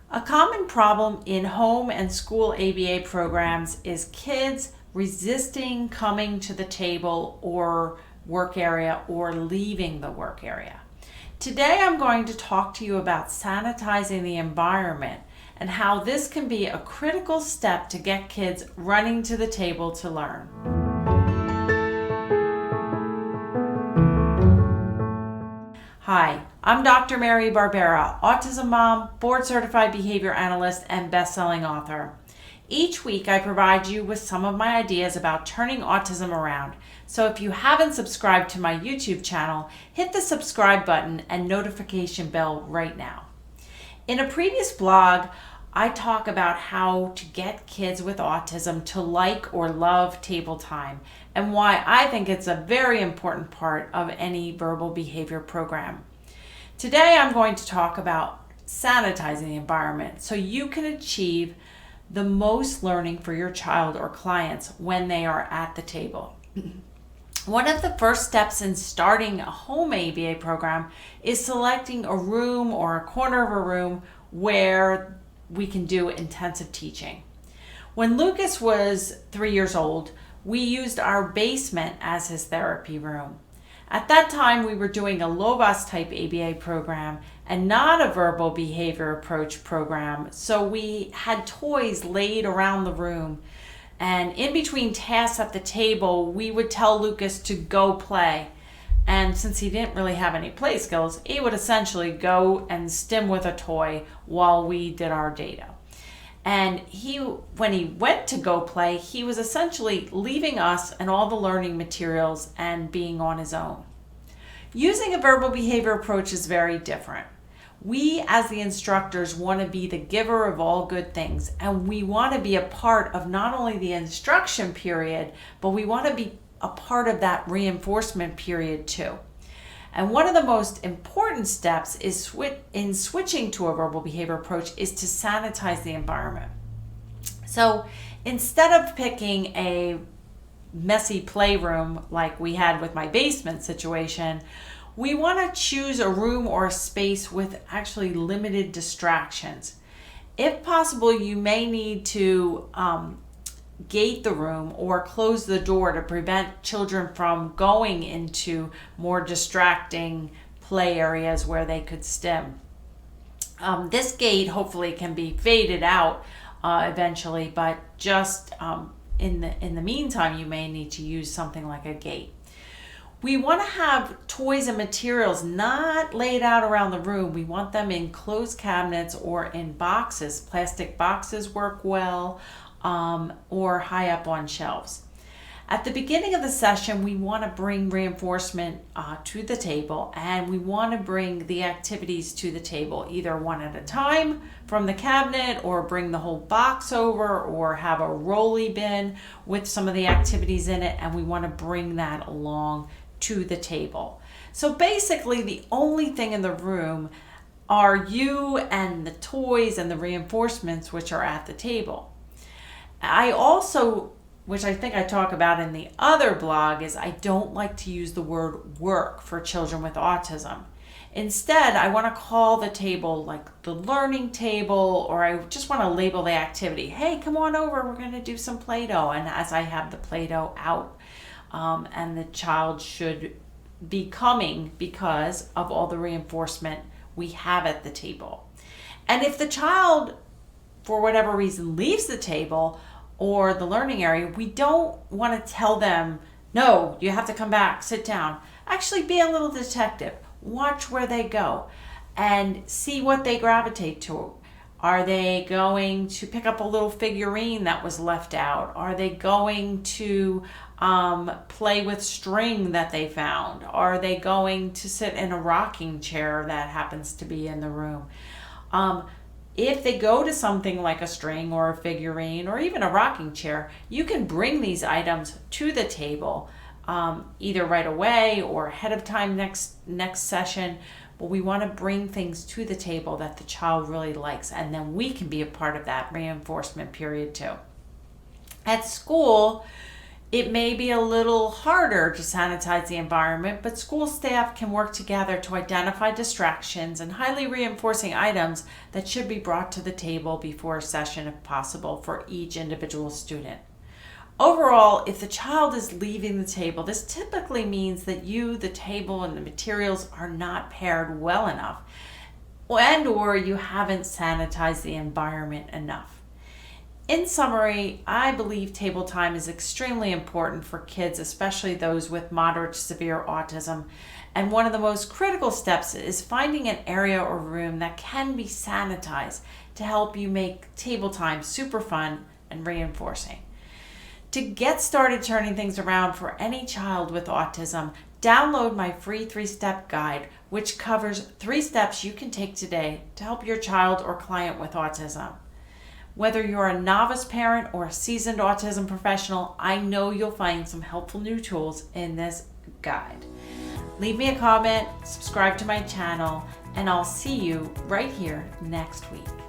A common problem in home and school ABA programs is kids resisting coming to the table or work area or leaving the work area. Today I'm going to talk to you about sanitizing the environment and how this can be a critical step to get kids running to the table to learn. Hi, I'm Dr. Mary Barbera, autism mom, board-certified behavior analyst, and best-selling author. Each week I provide you with some of my ideas about turning autism around. So if you haven't subscribed to my YouTube channel, hit the subscribe button and notification bell right now. In a previous blog, I talk about how to get kids with autism to like or love table time and why I think it's a very important part of any verbal behavior program. Today I'm going to talk about sanitizing the environment so you can achieve the most learning for your child or clients when they are at the table. One of the first steps in starting a home ABA program is selecting a room or a corner of a room where we can do intensive teaching. When Lucas was 3 years old, we used our basement as his therapy room. At that time, we were doing a LOVAS type ABA program and not a verbal behavior approach program, so we had toys laid around the room. And in between tasks at the table, we would tell Lucas to go play. And since he didn't really have any play skills, he would essentially go and stim with a toy while we did our data. And when he went to go play, he was essentially leaving us and all the learning materials and being on his own. Using a verbal behavior approach is very different. We as the instructors want to be the giver of all good things, and we want to be a part of not only the instruction period, but we want to be a part of that reinforcement period too. And one of the most important steps is in switching to a verbal behavior approach is to sanitize the environment. So instead of picking a messy playroom like we had with my basement situation, we want to choose a room or a space with actually limited distractions. If possible, you may need to gate the room or close the door to prevent children from going into more distracting play areas where they could stim. This gate hopefully can be faded out eventually, but just in the meantime, you may need to use something like a gate. We want to have toys and materials not laid out around the room. We want them in closed cabinets or in boxes. Plastic boxes work well, or high up on shelves. At the beginning of the session, we want to bring reinforcement to the table, and we want to bring the activities to the table, either one at a time from the cabinet, or bring the whole box over, or have a rolly bin with some of the activities in it, and we want to bring that along to the table. So basically, the only thing in the room are you and the toys and the reinforcements which are at the table. I also, which I think I talk about in the other blog, is I don't like to use the word work for children with autism. Instead, I want to call the table like the learning table, or I just want to label the activity. Hey, come on over, we're going to do some Play-Doh. And as I have the Play-Doh out, and the child should be coming because of all the reinforcement we have at the table. And if the child, for whatever reason, leaves the table or the learning area, we don't want to tell them, no, you have to come back, sit down. Actually, be a little detective. Watch where they go and see what they gravitate to. Are they going to pick up a little figurine that was left out? Are they going to play with string that they found? Are they going to sit in a rocking chair that happens to be in the room? If they go to something like a string or a figurine or even a rocking chair, you can bring these items to the table either right away or ahead of time next session. But we want to bring things to the table that the child really likes, and then we can be a part of that reinforcement period too. At school, It may be a little harder to sanitize the environment, but school staff can work together to identify distractions and highly reinforcing items that should be brought to the table before a session if possible for each individual student. Overall, if the child is leaving the table, this typically means that you, the table, and the materials are not paired well enough, and or you haven't sanitized the environment enough. In summary, I believe table time is extremely important for kids, especially those with moderate to severe autism. And one of the most critical steps is finding an area or room that can be sanitized to help you make table time super fun and reinforcing. To get started turning things around for any child with autism, download my free 3-step guide, which covers 3 steps you can take today to help your child or client with autism. Whether you're a novice parent or a seasoned autism professional, I know you'll find some helpful new tools in this guide. Leave me a comment, subscribe to my channel, and I'll see you right here next week.